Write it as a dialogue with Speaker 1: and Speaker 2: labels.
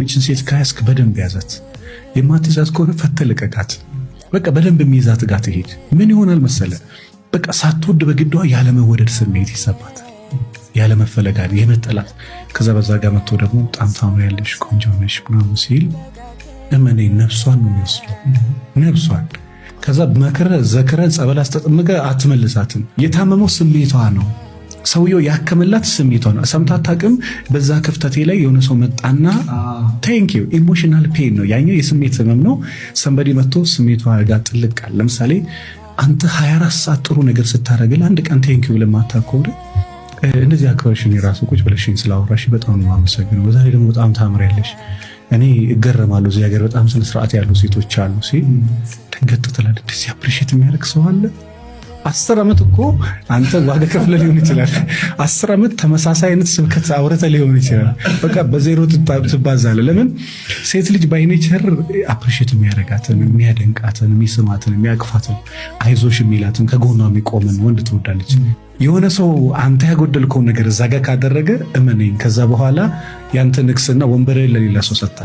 Speaker 1: እቺን ሴት ካያስክ በደንብ ያዛት። የማትይዛት ከሆነ ፈተለቀቃት። በቃ በደንብ የሚይዛት ጋር ትሄድ። ምን ይሆናል መሰለ በቃ ሳትወድ በግዷ ያለ መወደድ ስሜት ይሰማታል። ያለ መፈለጋል የመጠላት ከዛ በዛ ጋር መጥቶ ደግሞ በጣም ታምሪያለሽ ቆንጆ ነሽ ምናምን ሲል እመኔ ነፍሷን ነው የሚወስደው። ነፍሷን ከዛ መከረ ዘከረ ጸበል አስጠጥምቀ አትመልሳትም። የታመመው ስሜቷ ነው። ሰውየው ያከመላት ስሜቷ ነው። ሰምታት ታቅም በዛ ክፍተቴ ላይ የሆነ ሰው መጣና ቴንክ ዩ ኢሞሽናል ፔን ነው ያኛው የስሜት ህመም ነው። ሰንበዲ መጥቶ ስሜቷ ጋር ጥልቃል። ለምሳሌ አንተ 24 ሰዓት ጥሩ ነገር ስታረግል አንድ ቀን ቴንክ ዩ ለማታቆም እንደዚህ አክብረሽኝ ራሱ ቁጭ ብለሽኝ ስላወራሽ በጣም ነው የማመሰግነው። በዛ ላይ ደግሞ በጣም ታምሪያለሽ። እኔ እገረማለሁ እዚህ ሀገር በጣም ስነ ስርዓት ያሉ ሴቶች አሉ ሲል ደንገጥ ትላለች። እንደዚህ አፕሪሺየት የሚያደርግ ሰው አለ። 10 ዓመት እኮ አንተ ዋጋ ከፍለ ሊሆን ይችላል። 10 ዓመት ተመሳሳይ አይነት ስብከት አውረተ ሊሆን ይችላል። በቃ በዜሮ ትባዛለህ። ለምን ሴት ልጅ ባይኔቸር አፕሪሺየት የሚያደርጋትን፣ የሚያደንቃትን፣ የሚስማትን፣ የሚያቅፋትን፣ አይዞሽ የሚላትን ከጎኗ የሚቆምን ወንድ ትወዳለች። የሆነ ሰው አንተ ያጎደልከውን ነገር እዛ ጋር ካደረገ እመነኝ ከዛ በኋላ ያንተ ንግስና ወንበር ለሌላ ሰው ሰጣ።